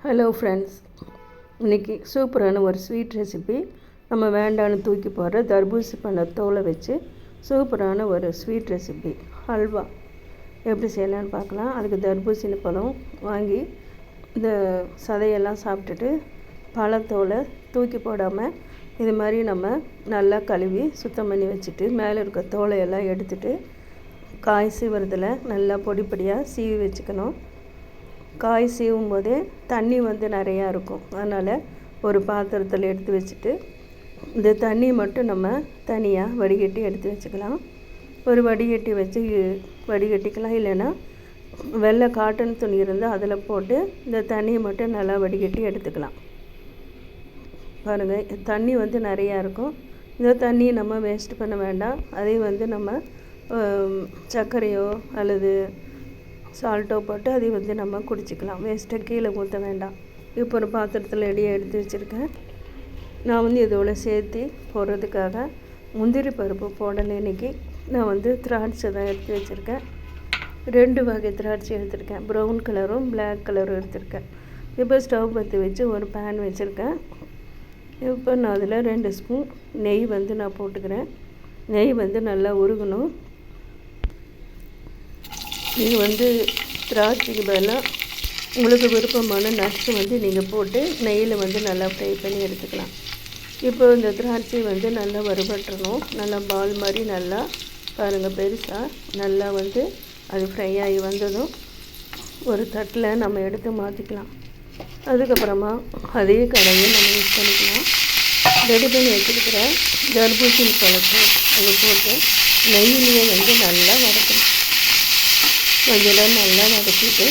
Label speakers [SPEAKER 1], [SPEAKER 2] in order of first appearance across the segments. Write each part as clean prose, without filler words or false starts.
[SPEAKER 1] Hello friends, இன்றைக்கி சூப்பரான ஒரு ஸ்வீட் ரெசிபி. நம்ம வேண்டான்னு தூக்கி போடுற தர்பூசி பழ தோலை வச்சு சூப்பரான ஒரு ஸ்வீட் ரெசிபி ஹல்வா எப்படி செய்யலான்னு பார்க்கலாம். அதுக்கு தர்பூசணி பழம் வாங்கி இந்த சதையெல்லாம் சாப்பிட்டுட்டு பழத்தோலை தூக்கி போடாமல் இது மாதிரி நம்ம நல்லா கழுவி சுத்தம் பண்ணி வச்சுட்டு மேலே இருக்க தோலையெல்லாம் எடுத்துகிட்டு காய் சீவுறதில் நல்லா பொடி பொடியாக சீவி வச்சுக்கணும். காய் சீவும் போதே தண்ணி நிறையா இருக்கும். அதனால் ஒரு பாத்திரத்தில் எடுத்து வச்சுட்டு இந்த தண்ணி மட்டும் நம்ம தனியாக வடிகட்டி எடுத்து வச்சுக்கலாம். ஒரு வடிகட்டி வச்சு வடிகட்டிக்கலாம். இல்லைன்னா வெள்ளை காட்டன் துணி இருந்தால் அதில் போட்டு இந்த தண்ணியை மட்டும் நல்லா வடிகட்டி எடுத்துக்கலாம். பாருங்கள், தண்ணி நிறையா இருக்கும். இந்த தண்ணியை நம்ம வேஸ்ட் பண்ண வேண்டாம். அதே நம்ம சர்க்கரையோ அல்லது சால்ட்டோ போட்டு அதை நம்ம குடிச்சிக்கலாம். வேஸ்ட்டாக கீழே ஊற்ற வேண்டாம். இப்போ ஒரு பாத்திரத்தில் ரெடியாக எடுத்து வச்சுருக்கேன். நான் இதோட சேர்த்து போடுறதுக்காக முந்திரி பருப்பு போடலை. இன்றைக்கி நான் திராட்சை தான் எடுத்து வச்சுருக்கேன். 2 வகை திராட்சை எடுத்திருக்கேன். ப்ரௌன் கலரும் பிளாக் கலரும் எடுத்திருக்கேன். இப்போ ஸ்டவ் பற்றி வச்சு ஒரு பேன் வச்சுருக்கேன். இப்போ நான் அதில் 2 ஸ்பூன் நெய் நான் போட்டுக்கிறேன். நெய் நல்லா உருகணும். நீங்கள் திராட்சைக்கு பதிலாக உங்களுக்கு விருப்பமான நட்ஸ் நீங்கள் போட்டு நெய்யில் நல்லா ஃப்ரை பண்ணி எடுத்துக்கலாம். இப்போ இந்த திராட்சை நல்லா வறுபட்டுறணும். நல்லா பால் மாதிரி நல்லா பாருங்கள், பெருசாக நல்லா அது ஃப்ரை ஆகி வந்ததும் ஒரு தட்டில் நம்ம எடுத்து மாற்றிக்கலாம். அதுக்கப்புறமா அதே கடையை நம்ம யூஸ் பண்ணிக்கலாம். ரெடி பண்ணி வச்சுருக்கிற தர்பூசணி பழத்தை அதை போட்டு நெய்யிலேயே நல்லா வதக்கணும். கொஞ்சம் நல்லா வதக்கிட்டு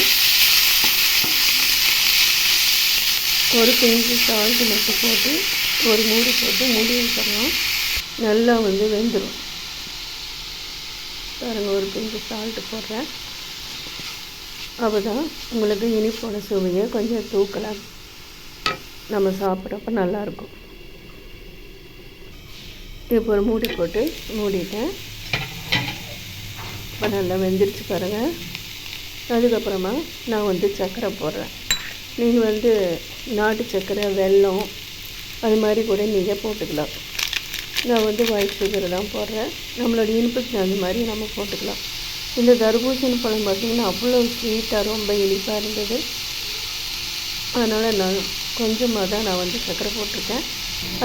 [SPEAKER 1] ஒரு பிஞ்சு சால்ட்டு மட்டும் போட்டு ஒரு மூடி போட்டு மூடி வச்சிடலாம். நல்லா வெந்துடும். பாருங்கள், ஒரு பிஞ்சு சால்ட்டு போடுறேன். அப்போ தான் உங்களுக்கு இனிப்போட சுவையை கொஞ்சம் தூக்கலாம். நம்ம சாப்பிட்றப்ப நல்லாயிருக்கும். இப்போ ஒரு மூடி போட்டு மூடிட்டேன். இப்போ நல்லா வெந்துருச்சு பாருங்கள். அதுக்கப்புறமா நான் சர்க்கரை போடுறேன். நீங்கள் நாட்டு சர்க்கரை, வெல்லம் அது மாதிரி கூட நீங்கள் போட்டுக்கலாம். நான் ஒயிட் சுகர் தான் போடுறேன். நம்மளோட இனிப்புக்கு அந்த மாதிரி நம்ம போட்டுக்கலாம். இந்த தர்பூசணி பழம் பார்த்திங்கன்னா அவ்வளோ ஸ்வீட்டாக ரொம்ப இனிப்பாக இருந்தது. அதனால் நான் கொஞ்சமாக தான் நான் சர்க்கரை போட்டிருக்கேன்.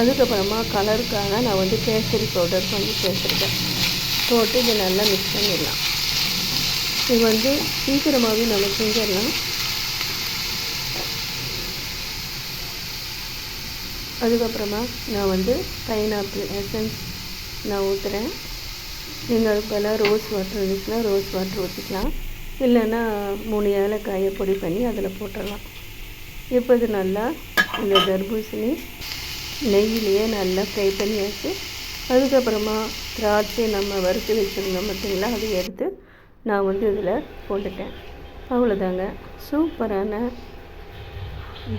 [SPEAKER 1] அதுக்கப்புறமா கலருக்காக நான் கேசரி பவுடர் கொஞ்சம் சேர்த்துருக்கேன். போட்டு இதை நல்லா மிக்ஸ் பண்ணிடலாம். இது சீக்கிரமாகவே நம்ம செஞ்சிடலாம். அதுக்கப்புறமா நான் பைனாப்பிள் எசன்ஸ் நான் ஊற்றுறேன். நீங்கள் அதுக்கெல்லாம் ரோஸ் வாட்டர் இருந்துச்சுன்னா ரோஸ் வாட்டர் ஊற்றிக்கலாம். இல்லைன்னா 3 ஏலக்காயை பொடி பண்ணி அதில் போட்டுடலாம். இப்போ இது நல்லா இந்த தர்பூசணி நெய்யிலேயே நல்லா ஃப்ரை பண்ணியாச்சு. அதுக்கப்புறமா திராட்சை நம்ம வறுத்து வச்சுருந்தோம் பார்த்தீங்களா, அதை எடுத்து நான் இதில் போட்டுட்டேன். அவ்வளோதாங்க, சூப்பரான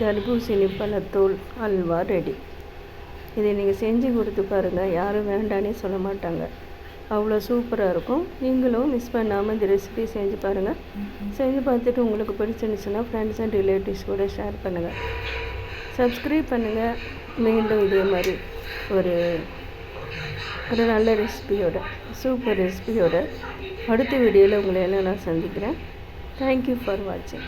[SPEAKER 1] தர்பூசணி பழத்தோல் அல்வா ரெடி. இதை நீங்கள் செஞ்சு கொடுத்து பாருங்கள், யாரும் வேண்டானே சொல்ல மாட்டாங்க. அவ்வளோ சூப்பராக இருக்கும். நீங்களும் மிஸ் பண்ணாமல் இந்த ரெசிபி செஞ்சு பாருங்கள். செஞ்சு பார்த்துட்டு உங்களுக்கு பிடிச்சிருந்துச்சுன்னா ஃப்ரெண்ட்ஸ் அண்ட் ரிலேட்டிவ்ஸ் கூட ஷேர் பண்ணுங்கள். சப்ஸ்கிரைப் பண்ணுங்கள். மீண்டும் இதே மாதிரி ஒரு நல்ல ரெசிபியோட, சூப்பர் ரெசிபியோட அடுத்த வீடியோவில் உங்களை எல்லாம் நான் சந்திக்கிறேன். தேங்க்யூ ஃபார் வாட்சிங்.